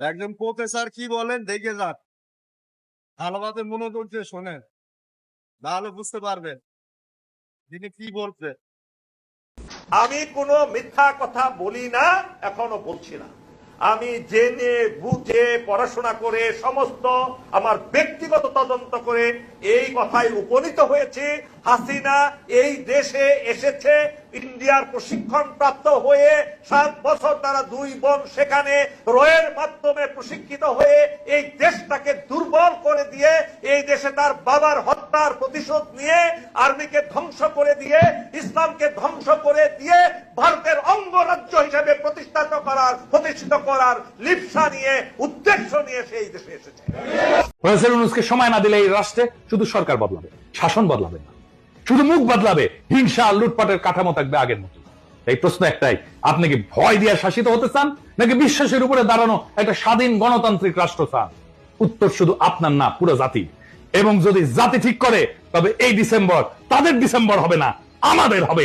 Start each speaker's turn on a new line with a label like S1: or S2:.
S1: একজন প্রফেসর কি বলেন দেখে যান, ভালোভাবে মনোযোগ দিয়ে শোনেন, তাহলে বুঝতে পারবেন তিনি কি বলছে।
S2: আমি কোনো মিথ্যা কথা বলি না, এখনো বলছি না। আমি জেনে বুঝে পড়াশোনা করে সমস্ত আমার ব্যক্তিগত তদন্ত করে এই কথায় উপনীত হয়েছে, হাসিনা এই দেশে এসেছে ইন্ডিয়ার প্রশিক্ষণ প্রাপ্ত হয়ে 7 বছর তারা 2 বোন সেখানে রয়ের মাধ্যমে প্রশিক্ষিত হয়ে এই দেশটাকে দুর্বল করে দিয়ে এই দেশে তার বাবার হত্যার প্রতিশোধ নিয়ে আর্মিকে ধ্বংস করে দিয়ে ইসলামকে ধ্বংস করে দিয়ে ভারতের অঙ্গরাজ্য হিসেবে প্রতিষ্ঠিত করার লিপ্সা নিয়ে উদ্দেশ্য নিয়ে সেই দেশে এসেছে।
S3: প্রফেসর ইউনূসকে সময় না দিলে এই রাষ্ট্রে শুধু সরকার বদলাবে, শাসন বদলাবে না, শুধু মুখ বদলাবে, হিংসা আর লুটপাটের কাঠামো থাকবে আগের মতো। এই প্রশ্ন একটাই, আপনি কি ভয় দিয়ে শাসিত হতে চান নাকি বিশ্বাসের উপরে দাঁড়ানো একটা স্বাধীন গণতান্ত্রিক রাষ্ট্র চান? উত্তর শুধু আপনার না, পুরো জাতির। এবং যদি জাতি ঠিক করে তবে এই ডিসেম্বর তাদের ডিসেম্বর হবে না, আমাদের হবে।